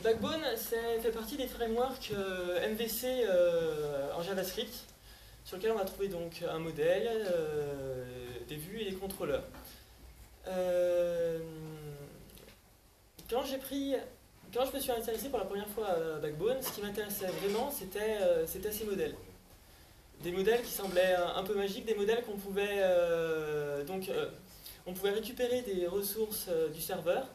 Backbone, fait partie des frameworks MVC en JavaScript, sur lequel on va trouver donc un modèle, des vues et des contrôleurs. Quand je me suis intéressé pour la première fois à Backbone, ce qui m'intéressait vraiment, c'était ces modèles. Des modèles qui semblaient un peu magiques, des modèles qu'on pouvait on pouvait récupérer des ressources du serveur.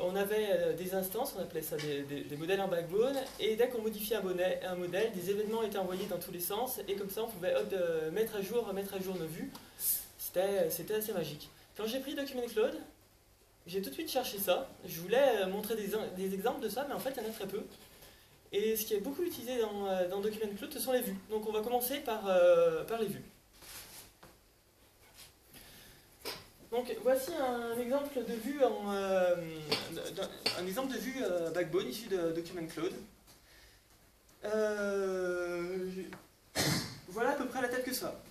On avait des instances, on appelait ça des modèles en backbone, et dès qu'on modifiait un modèle, des événements étaient envoyés dans tous les sens, et comme ça on pouvait mettre à jour nos vues. C'était assez magique. Quand j'ai pris Document Cloud, j'ai tout de suite cherché ça. Je voulais montrer des exemples de ça, mais en fait il y en a très peu. Et ce qui est beaucoup utilisé dans Document Cloud, ce sont les vues. Donc on va commencer par les vues. Donc voici un exemple de vue Backbone issu de Document Cloud. Voilà à peu près la tête que ça.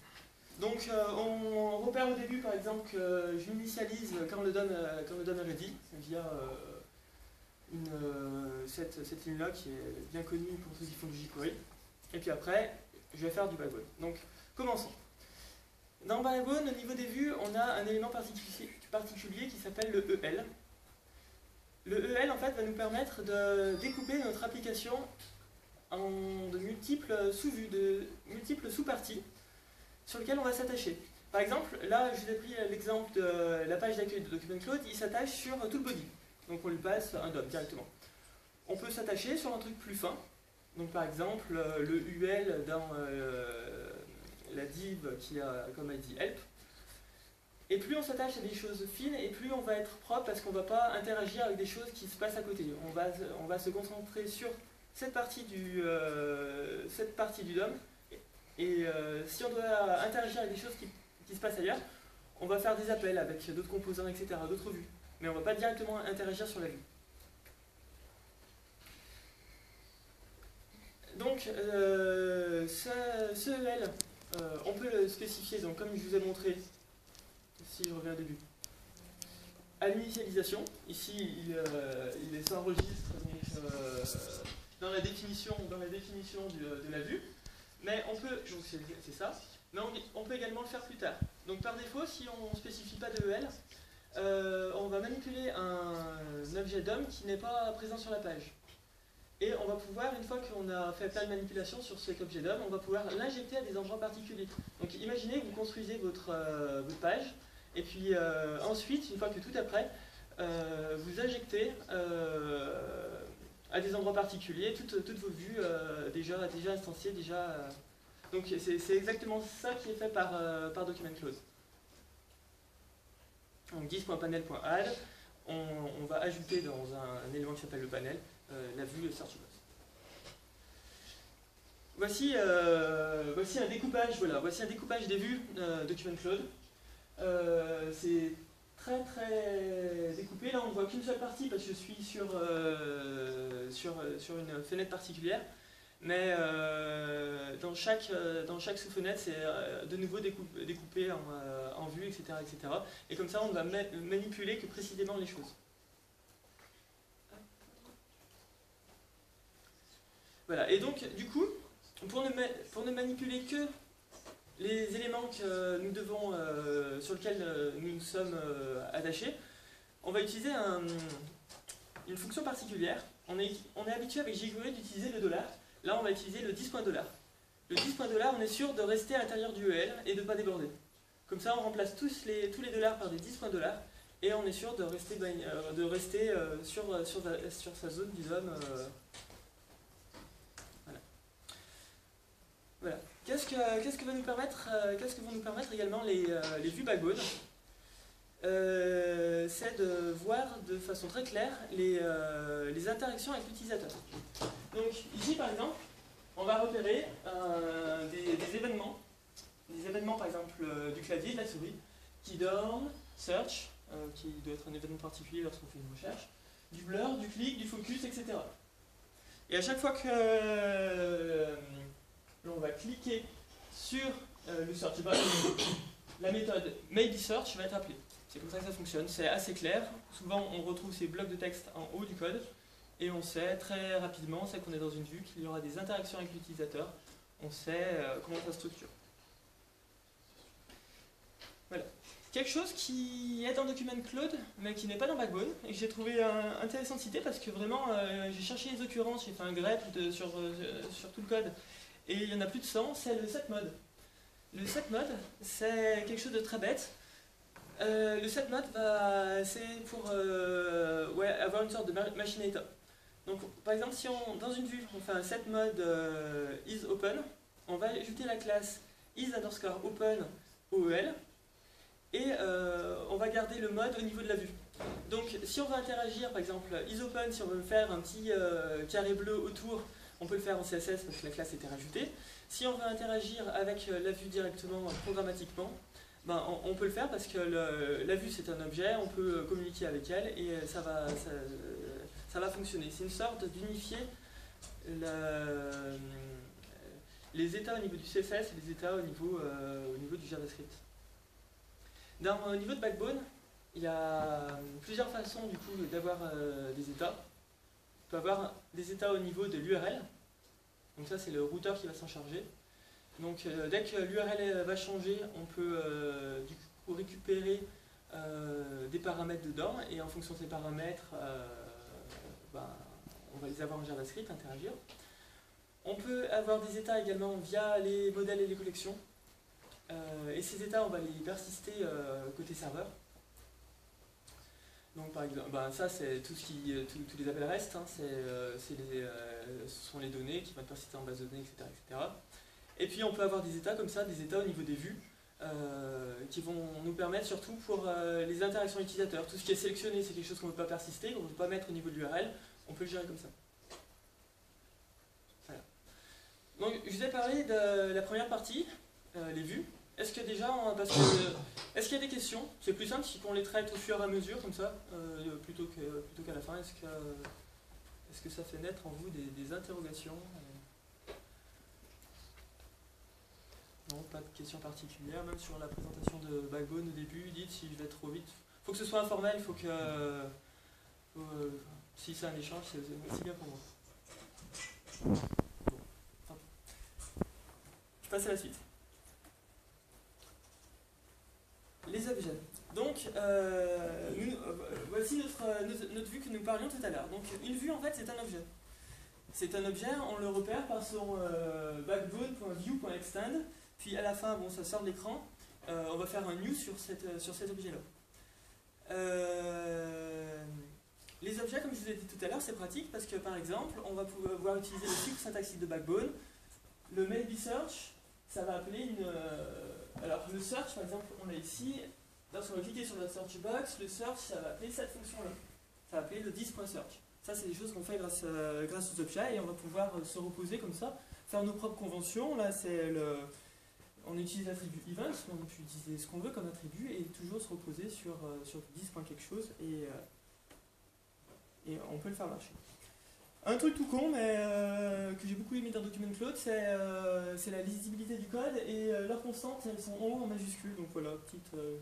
Donc on repère au début par exemple que je m'initialise quand le DOM est ready via cette ligne-là qui est bien connue pour ceux qui font du jQuery. Et puis après, je vais faire du Backbone. Donc commençons. Dans Backbone, au niveau des vues, on a un élément particulier qui s'appelle le EL. Le EL, en fait, va nous permettre de découper notre application de multiples sous-vues, de multiples sous-parties sur lesquelles on va s'attacher. Par exemple, là, je vous ai pris l'exemple de la page d'accueil de Document Cloud, il s'attache sur tout le body. Donc on lui passe un DOM directement. On peut s'attacher sur un truc plus fin. Donc par exemple, le UL dans la div qui a comme ID help. Et plus on s'attache à des choses fines, et plus on va être propre parce qu'on ne va pas interagir avec des choses qui se passent à côté. On va se concentrer sur cette partie du DOM. Et si on doit interagir avec des choses qui se passent ailleurs, on va faire des appels avec d'autres composants, etc., d'autres vues. Mais on ne va pas directement interagir sur la vue. Donc, ce EL, on peut le spécifier, donc, comme je vous ai montré, si je reviens au début, à l'initialisation. Ici, il s'enregistre dans la définition de la vue. Mais on peut, donc c'est ça, mais on peut également le faire plus tard. Donc par défaut, si on ne spécifie pas de EL, on va manipuler un objet DOM qui n'est pas présent sur la page. Et on va pouvoir, une fois qu'on a fait plein de manipulations sur cet objet DOM, on va pouvoir l'injecter à des endroits particuliers. Donc imaginez que vous construisez votre page, et puis ensuite, une fois que tout est prêt, vous injectez à des endroits particuliers toutes vos vues déjà instanciées, donc c'est exactement ça qui est fait par Document Cloud. Donc 10.panel.add, on va ajouter dans un élément qui s'appelle le panel la vue search box. Voici un découpage, voici un découpage des vues Document Cloud. C'est très découpé. Là on ne voit qu'une seule partie parce que je suis sur une fenêtre particulière. Mais dans chaque sous-fenêtre, c'est de nouveau découpé en vues, etc., etc. Et comme ça, on ne va manipuler que précisément les choses. Voilà, et donc, du coup, pour ne manipuler que les éléments que nous devons, sur lesquels nous nous sommes attachés, on va utiliser une fonction particulière. On est habitué avec jQuery d'utiliser le $. Là, on va utiliser le 10.$. Le 10.$, on est sûr de rester à l'intérieur du EL et de ne pas déborder. Comme ça, on remplace tous les $ par des 10.$, et on est sûr de rester sur sa zone du DOM. Voilà. Qu'est-ce que vont nous permettre également les vues Backbone? C'est de voir de façon très claire les interactions avec l'utilisateur. Donc ici par exemple, on va repérer des événements par exemple du clavier, de la souris, keyDOM, search, qui doit être un événement particulier lorsqu'on fait une recherche, du blur, du clic, du focus, etc. Et à chaque fois que l'on va cliquer sur le search bar, la méthode maybeSearch va être appelée. C'est comme ça que ça fonctionne, c'est assez clair. Souvent on retrouve ces blocs de texte en haut du code. et on sait très rapidement, on sait qu'on est dans une vue, qu'il y aura des interactions avec l'utilisateur, on sait comment ça structure. Voilà. Quelque chose qui est dans Document Cloud, mais qui n'est pas dans Backbone, et que j'ai trouvé intéressant de citer parce que vraiment, j'ai cherché les occurrences, j'ai fait un grep sur tout le code, et il y en a plus de 100, c'est le setMode. Le setMode, c'est quelque chose de très bête. Le setMode, c'est pour avoir une sorte de machine état. Donc, par exemple, si dans une vue, on fait un setMode isOpen, on va ajouter la classe is_open OEL, et on va garder le mode au niveau de la vue. Donc si on veut interagir, par exemple isOpen, si on veut faire un petit carré bleu autour, on peut le faire en CSS parce que la classe était rajoutée. Si on veut interagir avec la vue directement programmatiquement, ben, on peut le faire parce que la vue c'est un objet, on peut communiquer avec elle et ça va fonctionner. C'est une sorte d'unifier les états au niveau du CSS et les états au niveau du JavaScript. Au niveau de Backbone, il y a plusieurs façons du coup d'avoir des états. On peut avoir des états au niveau de l'URL. Donc ça c'est le routeur qui va s'en charger. Donc dès que l'URL va changer, on peut du coup récupérer des paramètres dedans et en fonction de ces paramètres, on va les avoir en JavaScript, interagir. On peut avoir des états également via les modèles et les collections. Et ces états, on va les persister côté serveur. Donc par exemple, ça c'est tous les appels REST, hein, ce sont les données qui vont être persistées en base de données, etc., etc. Et puis on peut avoir des états comme ça, des états au niveau des vues, qui vont nous permettre surtout pour les interactions utilisateurs. Tout ce qui est sélectionné, c'est quelque chose qu'on ne peut pas persister, qu'on ne peut pas mettre au niveau de l'URL, on peut le gérer comme ça. Voilà. Donc je vous ai parlé de la première partie, les vues. Est-ce que déjà, est-ce qu'il y a des questions? C'est plus simple si on les traite au fur et à mesure, comme ça, plutôt qu'à la fin. Est-ce que ça fait naître en vous des interrogations? Non, pas de questions particulières, même sur la présentation de Backbone au début, dites si je vais trop vite. Il faut que ce soit informel, il faut que... si c'est un échange, c'est aussi bien pour moi. Bon. Je passe à la suite. Les objets. Donc, voici notre vue que nous parlions tout à l'heure. Donc, une vue, en fait, c'est un objet. C'est un objet, on le repère par son backbone.view.extend. Puis à la fin, bon, ça sort de l'écran. On va faire un new sur cet objet-là. Les objets, comme je vous ai dit tout à l'heure, c'est pratique parce que, par exemple, on va pouvoir utiliser le cycle syntaxique de Backbone. Le maybe search, ça va appeler une... alors, le search, par exemple, on l'a ici. Lorsqu'on va cliquer sur la search box, le search, ça va appeler cette fonction-là. Ça va appeler le dis.search. Ça, c'est des choses qu'on fait grâce aux objets et on va pouvoir se reposer comme ça, faire nos propres conventions. Là, on utilise l'attribut event, on peut utiliser ce qu'on veut comme attribut et toujours se reposer sur dis. Quelque chose et on peut le faire marcher. Un truc tout con, mais que j'ai beaucoup aimé dans Document Cloud, c'est la lisibilité du code et leurs constantes, elles sont en haut en majuscule. Donc voilà,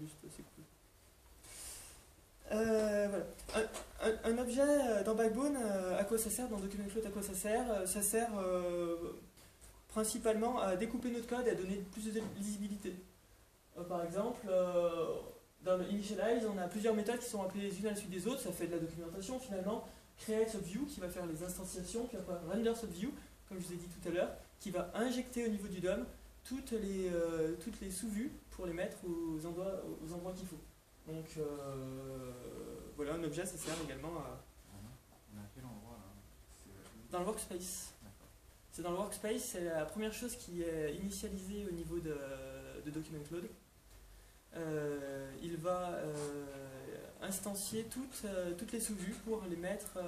juste, c'est cool. Voilà. Un objet dans Backbone, à quoi ça sert? Dans Document Cloud, à quoi ça sert? Ça sert principalement à découper notre code et à donner plus de lisibilité. Par exemple, dans le initialize, on a plusieurs méthodes qui sont appelées les unes à la suite des autres. Ça fait de la documentation finalement. Create subview qui va faire les instantiations, puis après render subview, comme je vous ai dit tout à l'heure, qui va injecter au niveau du DOM toutes les sous-vues pour les mettre aux endroits qu'il faut. Donc voilà, un objet ça sert également à... On est à quel endroit là? Dans le workspace. C'est dans le workspace, c'est la première chose qui est initialisée au niveau de Document Cloud. Il va instancier toutes les sous-vues pour les mettre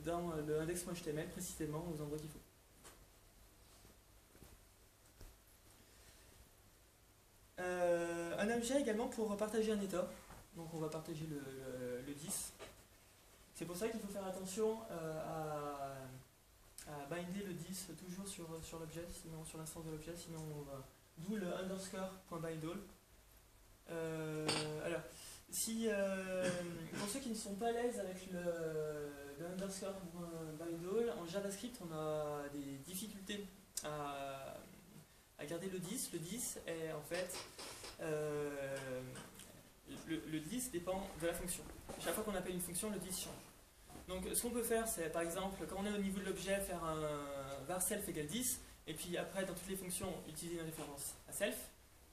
dans le index.html précisément aux endroits qu'il faut. Un objet également pour partager un état. Donc on va partager le 10. C'est pour ça qu'il faut faire attention à binder le 10 toujours sur l'objet, sinon sur l'instance de l'objet, sinon on va... D'où le underscore.bindAll. Alors, si, pour ceux qui ne sont pas à l'aise avec le underscore bindall, en JavaScript, on a des difficultés à garder le 10. Le 10 est en fait... le 10 dépend de la fonction. Chaque fois qu'on appelle une fonction, le 10 change. Donc ce qu'on peut faire, c'est par exemple, quand on est au niveau de l'objet, faire un var self égale 10, et puis après, dans toutes les fonctions, utiliser une référence à self.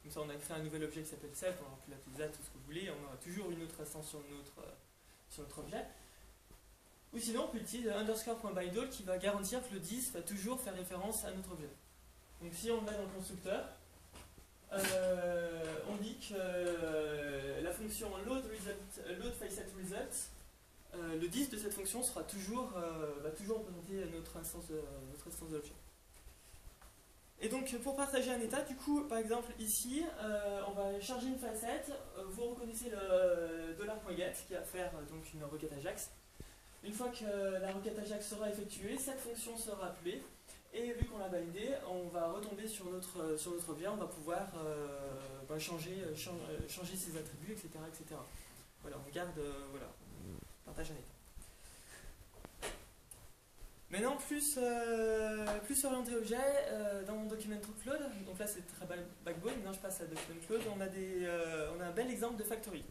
Comme ça, on a créé un nouvel objet qui s'appelle self, on aura pu l'appeler that, tout ce que vous voulez, on aura toujours une autre instance sur notre objet. Ou sinon, on peut utiliser underscore.bindall qui va garantir que le 10 va toujours faire référence à notre objet. Donc si on le met dans le constructeur, on dit que la fonction load FileSetResult, le 10 de cette fonction va toujours représenter notre instance de l'objet. Et donc pour partager un état, du coup, par exemple ici, on va charger une facette, vous reconnaissez le $.get qui va faire donc une requête Ajax. Une fois que la requête Ajax sera effectuée, cette fonction sera appelée, et vu qu'on l'a validée, on va retomber sur notre objet, on va pouvoir changer ses attributs, etc. etc. Voilà, on garde, voilà, on partage un état. Maintenant, plus orienté objet, dans mon document cloud, donc là c'est très backbone, maintenant je passe à document cloud, on a un bel exemple de factory.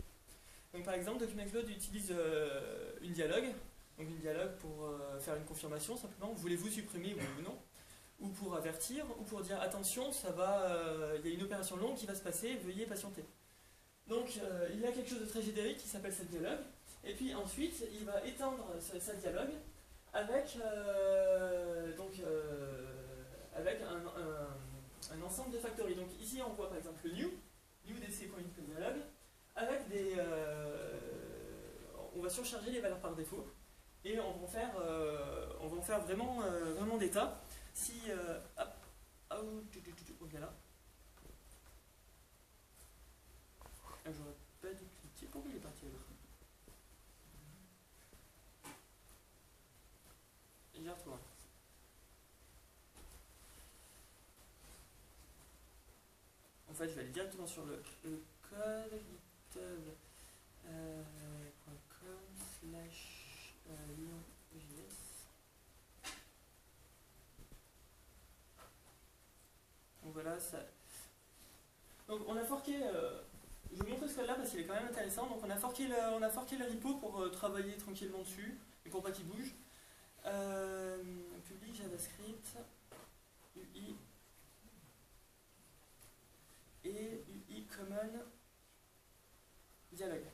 Donc par exemple, document cloud utilise une dialogue, donc une dialogue pour faire une confirmation simplement, voulez-vous supprimer oui ou non, ou pour avertir, ou pour dire attention, il y a une opération longue qui va se passer, veuillez patienter. Donc il y a quelque chose de très générique qui s'appelle cette dialogue, et puis ensuite il va étendre sa dialogue avec un ensemble de factories. Donc ici on voit par exemple le new DC.dialogue avec on va surcharger les valeurs par défaut et on va en faire vraiment d'état. Si voilà. J'aurais pas dû cliquer, pourquoi il est parti là? J'y retrouve. En fait, je vais aller directement sur le code github.com/lionjs. Donc voilà, ça. Donc on a forqué. Je vais vous montrer ce code là parce qu'il est quand même intéressant. Donc on a forqué le repo pour travailler tranquillement dessus et pour pas qu'il bouge. Public JavaScript UI et UI Common Dialogue.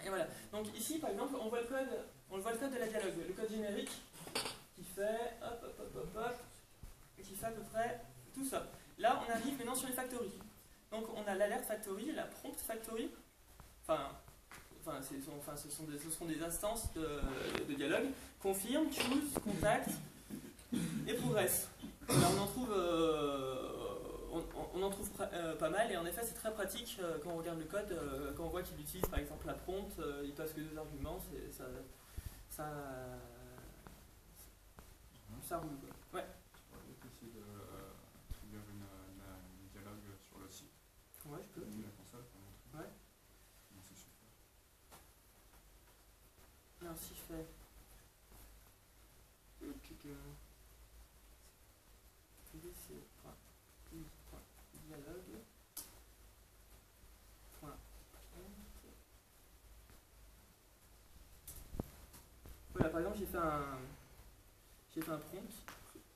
Et voilà. Donc ici par exemple on voit le code de la dialogue, le code générique qui fait qui fait à peu près tout ça. Là on arrive maintenant sur les factories. Donc on a l'alert factory, la prompt factory. Ce sont des instances de dialogue. Confirme, choose, contact et progress. Là, on en trouve pas mal et en effet c'est très pratique quand on regarde le code, quand on voit qu'il utilise par exemple la prompt, il passe que 2 arguments, ça roule. Ouais. Essayer de trigger une dialogue sur le site. Ouais, je peux. La console pour montrer. Ouais. Non, c'est super. Alors si je fais. Dialogue. Voilà, par exemple, j'ai fait un prompt.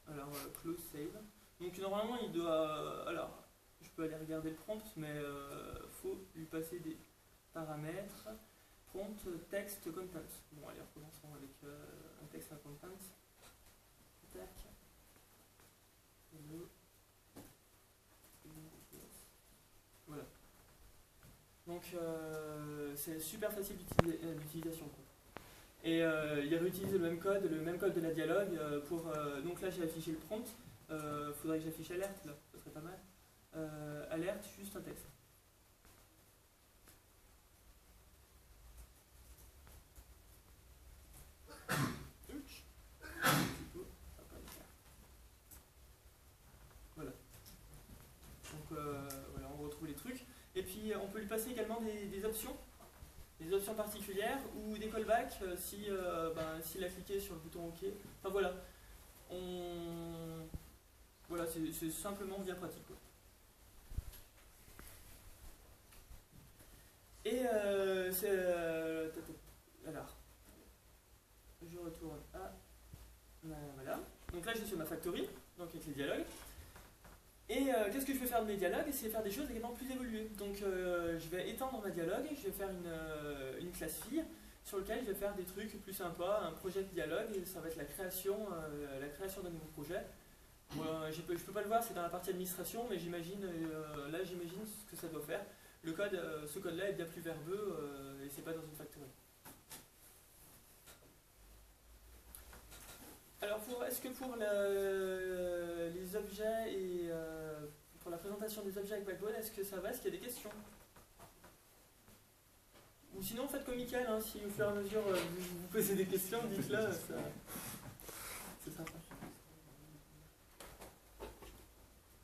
Alors, close save. Donc, normalement, il doit. Alors, je peux aller regarder le prompt, mais faut lui passer des paramètres. Prompt text content. Bon, allez, recommençons avec un text content. Tac. Hello. Voilà. Donc c'est super facile d'utilisation. Et il réutilise le même code de la dialogue pour. Donc là j'ai affiché le prompt. Faudrait que j'affiche alerte là, ça serait pas mal. Alerte, juste un texte. Voilà. Donc voilà, on retrouve les trucs. Et puis on peut lui passer également des options particulières ou des callbacks s'il a cliqué sur le bouton OK. Enfin voilà, voilà, c'est simplement bien pratique, quoi. Et alors, je retourne à voilà. Donc là, je suis sur ma factory, donc avec les dialogues. Et qu'est-ce que je vais faire de mes dialogues? C'est faire des choses également plus évoluées. Donc je vais étendre ma dialogue, je vais faire une classe fille sur laquelle je vais faire des trucs plus sympas, un projet de dialogue, et ça va être la création d'un nouveau projet. Moi, je peux pas le voir, c'est dans la partie administration, mais j'imagine ce que ça doit faire. Le code, ce code-là est bien plus verbeux et c'est pas dans une factory. Alors, est-ce que pour les objets et pour la présentation des objets avec Backbone, est-ce que ça va? Est-ce qu'il y a des questions? Ou sinon, faites comme Mickaël, hein, si au fur et à mesure vous posez des questions, dites-le, c'est sympa.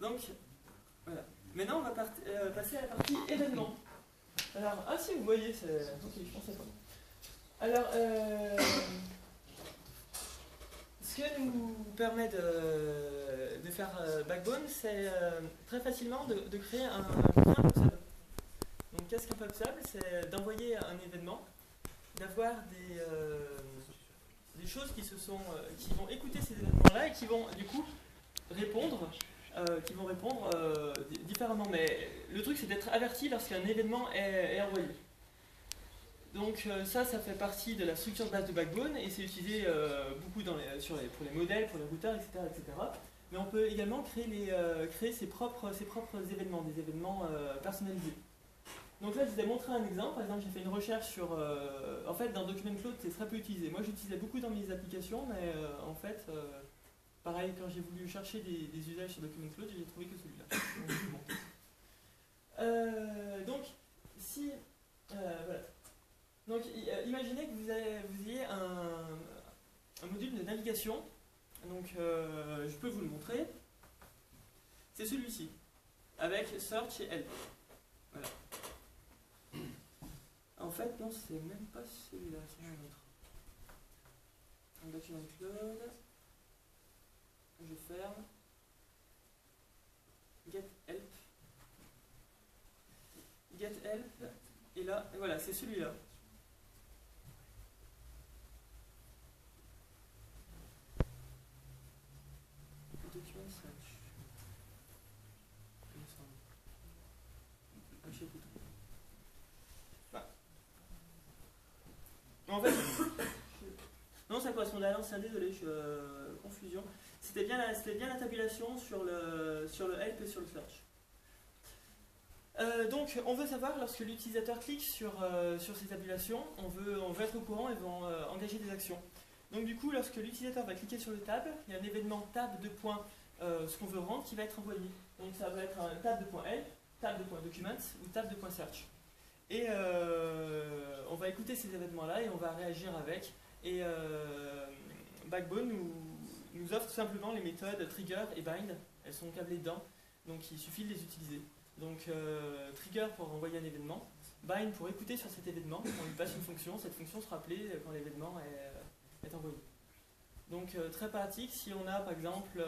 Donc, voilà. Maintenant, on va passer à la partie événements. Alors, ah si, vous voyez, c'est... Ok, je pensais pas. Alors, ce que nous permet de faire Backbone, c'est très facilement de créer un PubSub. Donc, qu'est-ce qu'un PubSub? C'est d'envoyer un événement, d'avoir des choses qui vont écouter ces événements-là et qui vont, du coup, répondre différemment. Mais le truc, c'est d'être averti lorsqu'un événement est envoyé. Donc ça fait partie de la structure de base de Backbone et c'est utilisé beaucoup pour les modèles, pour les routeurs, etc. Mais on peut également créer ses propres événements, des événements personnalisés. Donc là, je vous ai montré un exemple. Par exemple, j'ai fait une recherche sur... en fait, dans Document Cloud, c'est très peu utilisé. Moi, j'utilisais beaucoup dans mes applications, mais en fait... pareil, quand j'ai voulu chercher des usages sur Document Cloud, j'ai trouvé que celui-là. Donc, si... voilà. Donc, imaginez que vous ayez un module de navigation. Donc, je peux vous le montrer. C'est celui-ci, avec Search et Help. Voilà. En fait, non, c'est même pas celui-là, c'est un autre. Un Document Cloud. Je ferme. Get Help. Get Help. Et là, et voilà, c'est celui-là. Document Search. En fait, non, ça correspondait à l'ancien, désolé, je suis confusion. C'était bien la tabulation sur le help et sur le search. Donc, on veut savoir, lorsque l'utilisateur clique sur ces tabulations, on veut être au courant et vont engager des actions. Donc, du coup, lorsque l'utilisateur va cliquer sur le tab, il y a un événement tab de point ce qu'on veut rendre qui va être envoyé. Donc, ça va être un tab de point help, tab de point documents ou tab de point search. Et on va écouter ces événements-là et on va réagir avec. Et Backbone nous offre tout simplement les méthodes trigger et bind. Elles sont câblées dedans, donc il suffit de les utiliser. Donc trigger pour envoyer un événement, bind pour écouter sur cet événement. On lui passe une fonction, cette fonction sera appelée quand l'événement est envoyé. Donc très pratique si on a par exemple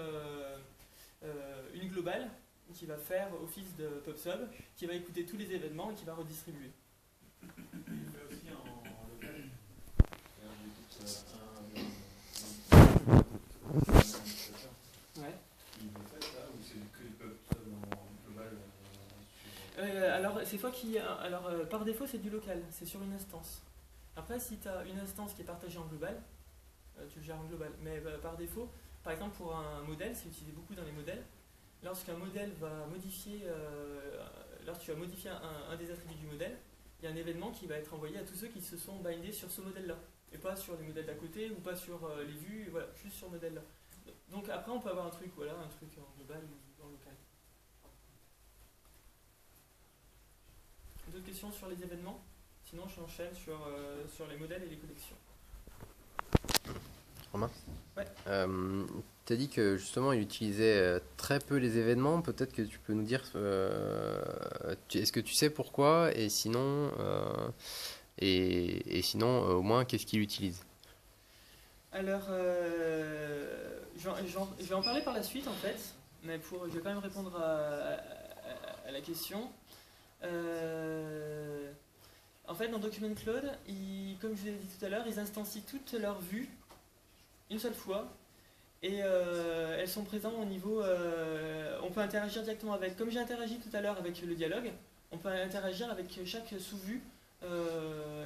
une globale qui va faire office de PubSub, qui va écouter tous les événements et qui va redistribuer. Il fait aussi en local. Ouais. Il fait ça ou c'est que les PubSub en global alors, c'est toi qui. Alors, par défaut, c'est du local, c'est sur une instance. Après, si tu as une instance qui est partagée en global, tu le gères en global. Mais par défaut, par exemple, pour un modèle, c'est utilisé beaucoup dans les modèles. Lorsqu'un modèle va modifier, lorsque tu vas modifier un des attributs du modèle, il y a un événement qui va être envoyé à tous ceux qui se sont bindés sur ce modèle-là. Et pas sur les modèles d'à côté ou pas sur les vues, voilà, juste sur le modèle-là. Donc après, on peut avoir un truc en global ou en local. D'autres questions sur les événements? Sinon, j'enchaîne sur les modèles et les collections. Romain? Ouais. Tu as dit que justement il utilisait très peu les événements. Peut-être que tu peux nous dire, est-ce que tu sais pourquoi et sinon au moins qu'est-ce qu'il utilise? Alors, je vais en parler par la suite en fait, mais je vais quand même répondre à la question. En fait, dans Document Cloud, comme je vous l'ai dit tout à l'heure, ils instancient toutes leurs vues une seule fois et elles sont présentes au niveau. On peut interagir directement avec. Comme j'ai interagi tout à l'heure avec le dialogue, on peut interagir avec chaque sous-vue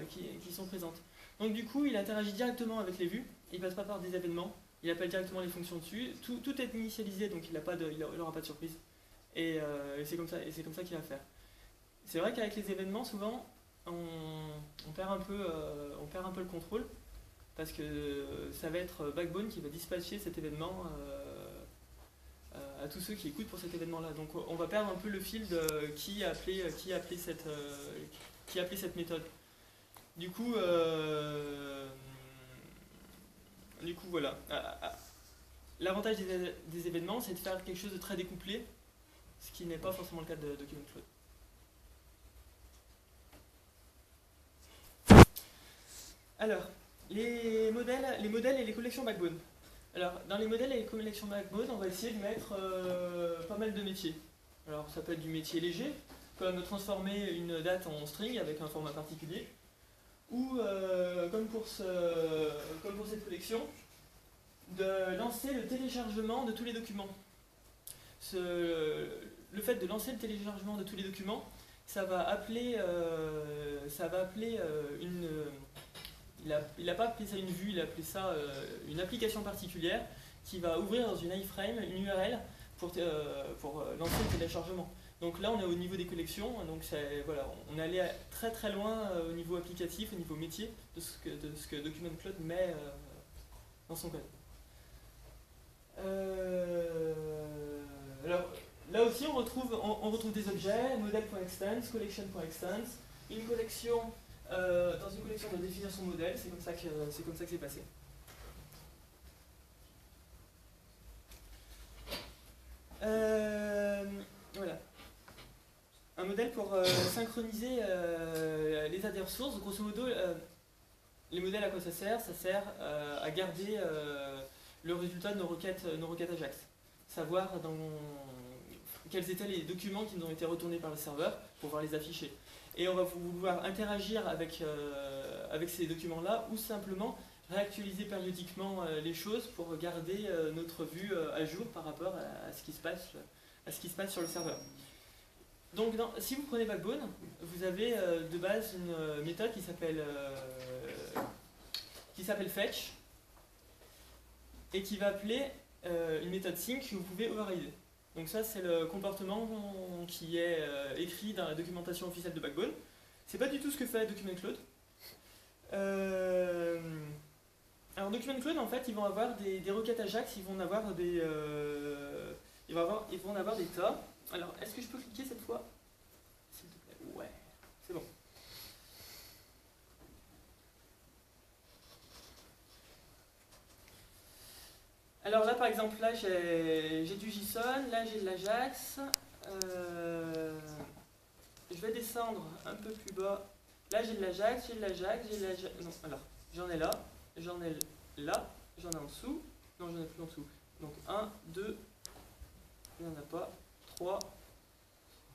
qui sont présentes. Donc du coup, il interagit directement avec les vues, il passe pas par des événements, il appelle directement les fonctions dessus, tout est initialisé, donc il n'aura pas de surprise. Et c'est comme ça qu'il va faire. C'est vrai qu'avec les événements, souvent, on perd un peu le contrôle, parce que ça va être Backbone qui va dispatcher cet événement à tous ceux qui écoutent pour cet événement-là. Donc on va perdre un peu le fil de qui a appelé cette méthode. Du coup voilà. L'avantage des événements, c'est de faire quelque chose de très découplé, ce qui n'est pas forcément le cas de Document Cloud. Alors, les modèles et les collections Backbone. Alors, dans les modèles et les collections Backbone, on va essayer de mettre pas mal de métiers. Alors, ça peut être du métier léger, comme transformer une date en string avec un format particulier, ou comme pour cette collection, de lancer le téléchargement de tous les documents. Le fait de lancer le téléchargement de tous les documents, ça va appeler une... Il n'a pas appelé ça une vue, il a appelé ça une application particulière qui va ouvrir dans une iframe une URL pour lancer le téléchargement. Donc là, on est au niveau des collections, donc voilà, on est allé très très loin au niveau applicatif, au niveau métier de ce que Document Cloud met dans son code. Alors là aussi, on retrouve des objets, model.extends, collection.extends, une collection. Dans une collection, on doit définir son modèle, c'est comme ça que c'est passé. Voilà. Un modèle pour synchroniser les adder sources. Grosso modo, les modèles, à quoi ça sert? Ça sert à garder le résultat de nos requêtes Ajax. Savoir quels étaient les documents qui nous ont été retournés par le serveur pour pouvoir les afficher. Et on va vouloir interagir avec ces documents-là ou simplement réactualiser périodiquement les choses pour garder notre vue à jour par rapport à ce qui se passe sur le serveur. Donc si vous prenez Backbone, vous avez de base une méthode qui s'appelle fetch et qui va appeler une méthode sync que vous pouvez overrider. Donc ça, c'est le comportement qui est écrit dans la documentation officielle de Backbone. C'est pas du tout ce que fait Document Cloud. Alors Document Cloud, en fait, ils vont avoir des requêtes Ajax, ils vont en avoir des tas. Alors, est-ce que je peux cliquer cette fois? S'il te plaît. Ouais, c'est bon. Alors là, par exemple, là j'ai du JSON, là j'ai de l'Ajax. Je vais descendre un peu plus bas. Là j'ai de l'Ajax, j'ai de l'Ajax, j'ai de l'Ajax. Non, alors j'en ai là, j'en ai là, j'en ai en dessous. Non, j'en ai plus en dessous. Donc 1, 2, il n'y en a pas. 3,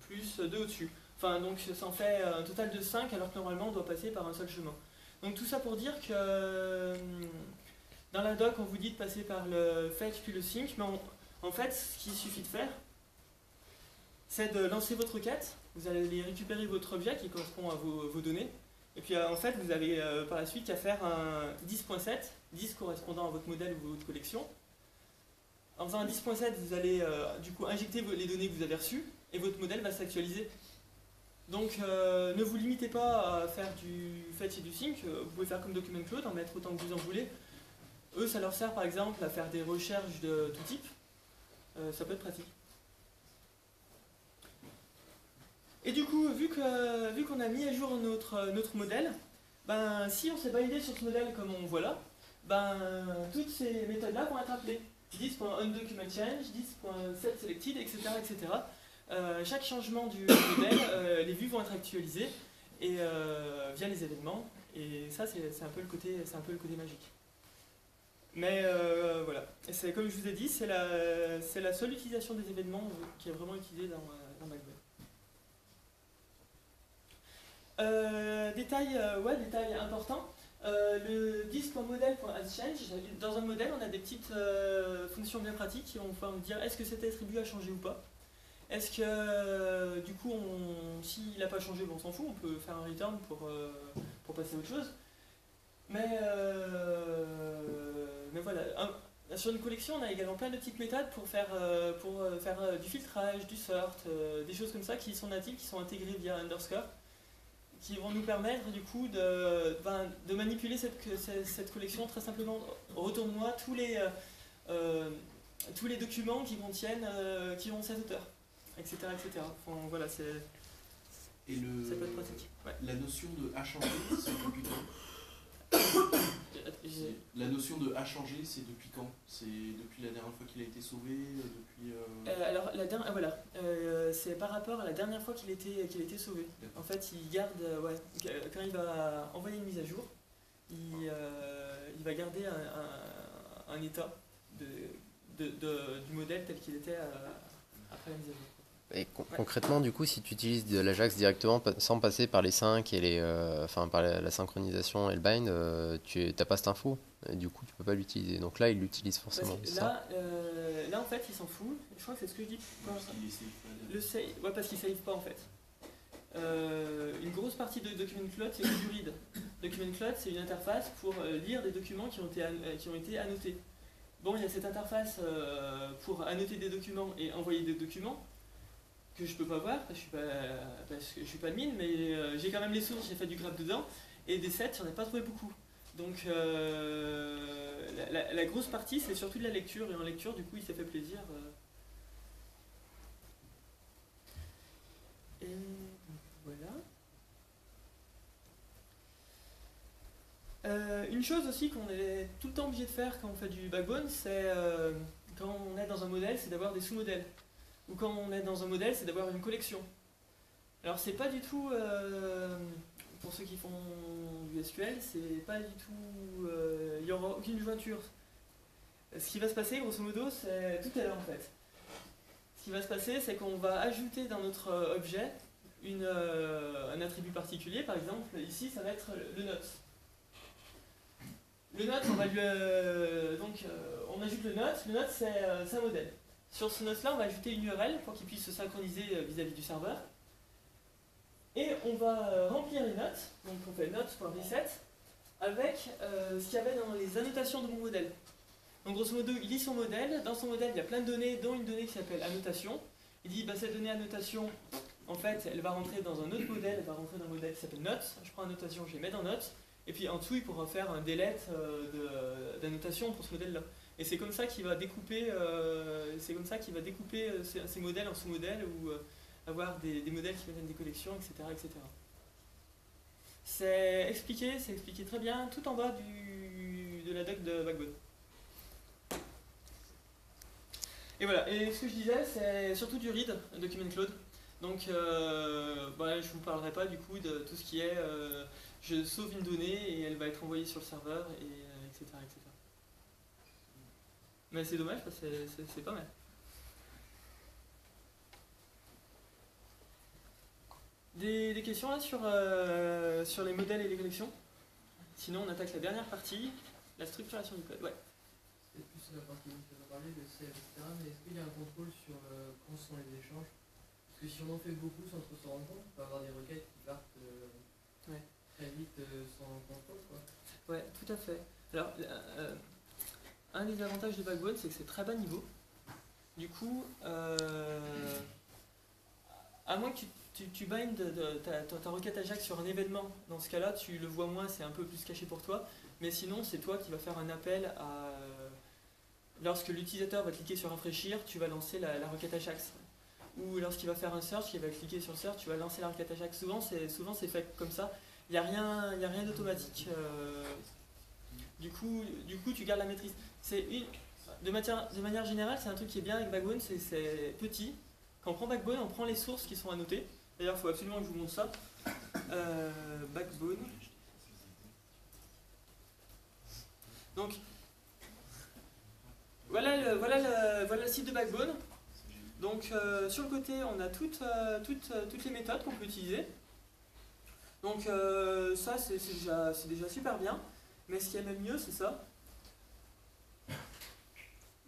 plus 2 au-dessus. Enfin, donc ça en fait un total de 5, alors que normalement on doit passer par un seul chemin. Donc tout ça pour dire que dans la doc, on vous dit de passer par le fetch puis le sync, mais en fait, ce qu'il suffit de faire, c'est de lancer votre requête, vous allez récupérer votre objet qui correspond à vos données, et puis en fait, vous avez par la suite qu'à faire un 10.7, 10 correspondant à votre modèle ou votre collection. En faisant un 10.7, vous allez du coup injecter les données que vous avez reçues, et votre modèle va s'actualiser. Donc ne vous limitez pas à faire du fetch et du sync, vous pouvez faire comme Document Cloud, en mettre autant que vous en voulez. Eux, ça leur sert par exemple à faire des recherches de tout type. Ça peut être pratique. Et du coup, vu qu'on a mis à jour notre modèle, ben, si on s'est validé sur ce modèle comme on voit là, toutes ces méthodes-là vont être appelées. This.onDocumentChange, this.setSelected, etc. etc. Chaque changement du modèle, les vues vont être actualisées et, via les événements. Et ça, c'est un peu le côté magique. Mais voilà, c'est comme je vous ai dit, c'est la seule utilisation des événements qui est vraiment utilisée dans Backbone. Détail important. Le this.model.addChange, dans un modèle, on a des petites fonctions bien pratiques qui vont pouvoir nous dire est-ce que cet attribut a changé ou pas. Est-ce que du coup, s'il n'a pas changé, on s'en fout, on peut faire un return pour passer à autre chose. Mais voilà, sur une collection, on a également plein de petites méthodes pour faire du filtrage, du sort, des choses comme ça qui sont natives, qui sont intégrées via underscore, qui vont nous permettre du coup de manipuler cette collection très simplement. Retourne-moi tous les documents qui contiennent cet auteur, etc. etc. Enfin, voilà, ça peut être pratique. Ouais. La notion de A changé, c'est depuis quand? La notion de A changé, c'est depuis quand? C'est depuis la dernière fois qu'il a été sauvé, depuis... Alors, c'est par rapport à la dernière fois qu'il a été sauvé. En fait, il garde, quand il va envoyer une mise à jour, il va garder un état du modèle tel qu'il était après la mise à jour. Et concrètement, du coup, si tu utilises de l'Ajax directement sans passer par les syncs et par la synchronisation et le bind, tu n'as pas cette info. Et du coup, tu peux pas l'utiliser. Donc là, il l'utilise forcément. Là, en fait, il s'en fout. Je crois que c'est ce que je dis. Parce qu'il save pas en fait. Une grosse partie de Document Cloud, c'est du read. Document Cloud, c'est une interface pour lire des documents qui ont été annotés. Bon, il y a cette interface pour annoter des documents et envoyer des documents que je peux pas voir parce que je suis pas admin, mais j'ai quand même les sources, j'ai fait du grab dedans, et des sets, j'en ai pas trouvé beaucoup. Donc la grosse partie, c'est surtout de la lecture, et en lecture, du coup, il s'est fait plaisir. Et voilà. Une chose aussi qu'on est tout le temps obligé de faire quand on fait du backbone, c'est quand on est dans un modèle, c'est d'avoir des sous-modèles. Ou quand on est dans un modèle, c'est d'avoir une collection. Alors c'est pas du tout, pour ceux qui font du SQL, c'est pas du tout, il n'y aura aucune jointure. Ce qui va se passer, grosso modo, c'est tout est là en fait. Ce qui va se passer, c'est qu'on va ajouter dans notre objet un attribut particulier. Par exemple, ici, ça va être le note. Le note, on va lui, on ajoute le note. Le note, c'est un modèle. Sur ce note-là, on va ajouter une URL pour qu'il puisse se synchroniser vis-à-vis du serveur. Et on va remplir les notes, donc on fait notes.reset, avec ce qu'il y avait dans les annotations de mon modèle. Donc grosso modo, il lit son modèle, dans son modèle il y a plein de données, dont une donnée qui s'appelle annotation. Il dit, cette donnée annotation, en fait, elle va rentrer dans un autre modèle, elle va rentrer dans un modèle qui s'appelle notes. Je prends annotation, je les mets dans notes, et puis en dessous, il pourra faire un delete d'annotation pour ce modèle-là. Et c'est comme ça qu'il va découper, ces modèles en sous-modèles ou avoir des modèles qui viennent des collections, etc. etc. C'est expliqué très bien tout en bas de la doc de Backbone. Et voilà, et ce que je disais, c'est surtout du read, Document Cloud. Donc, je ne vous parlerai pas du coup de tout ce qui est je sauve une donnée et elle va être envoyée sur le serveur, etc., etc. Mais c'est dommage parce que c'est pas mal. Des questions là sur les modèles et les collections? Sinon on attaque la dernière partie, la structuration du code. Ouais. C'est plus la partie dont tu as parlé, le save, etc. Mais est-ce qu'il y a un contrôle sur quand sont les échanges? Parce que si on en fait beaucoup sans trop s'en rendre compte, on peut avoir des requêtes qui partent très vite sans contrôle, quoi. Ouais, tout à fait. Alors, un des avantages de Backbone, c'est que c'est très bas niveau. Du coup, à moins que tu bindes ta requête Ajax sur un événement, dans ce cas-là, tu le vois moins, c'est un peu plus caché pour toi. Mais sinon, c'est toi qui vas faire un appel à... Lorsque l'utilisateur va cliquer sur rafraîchir, tu vas lancer la requête Ajax. Ou lorsqu'il va faire un search, il va cliquer sur le search, tu vas lancer la requête Ajax. Souvent, c'est fait comme ça. Il n'y a rien d'automatique. Du coup, tu gardes la maîtrise. De manière générale, c'est un truc qui est bien avec Backbone, c'est petit. Quand on prend Backbone, on prend les sources qui sont annotées. D'ailleurs, il faut absolument que je vous montre ça. Backbone. Donc, voilà le site de Backbone. Donc, sur le côté, on a toutes les méthodes qu'on peut utiliser. Donc, ça, c'est déjà super bien. Mais ce qui est même mieux, c'est ça.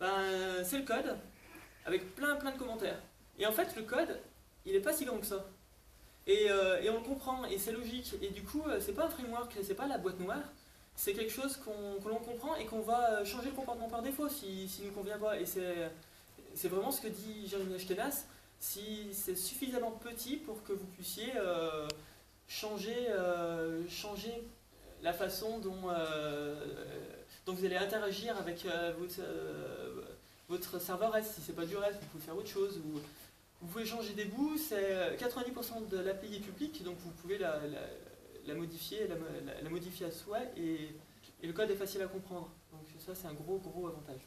C'est le code, avec plein de commentaires. Et en fait, le code, il n'est pas si grand que ça. Et on le comprend, et c'est logique. Et du coup, c'est pas un framework, c'est pas la boîte noire. C'est quelque chose que l'on comprend et qu'on va changer le comportement par défaut s'il ne nous convient pas. Et c'est vraiment ce que dit Jérémy Ashkenas. Si c'est suffisamment petit pour que vous puissiez changer la façon dont vous allez interagir avec votre serveur REST. Si c'est pas du REST, vous pouvez faire autre chose. Vous pouvez changer des bouts. C'est 90% de l'API est publique, donc vous pouvez la modifier à souhait et le code est facile à comprendre. Donc ça, c'est un gros avantage.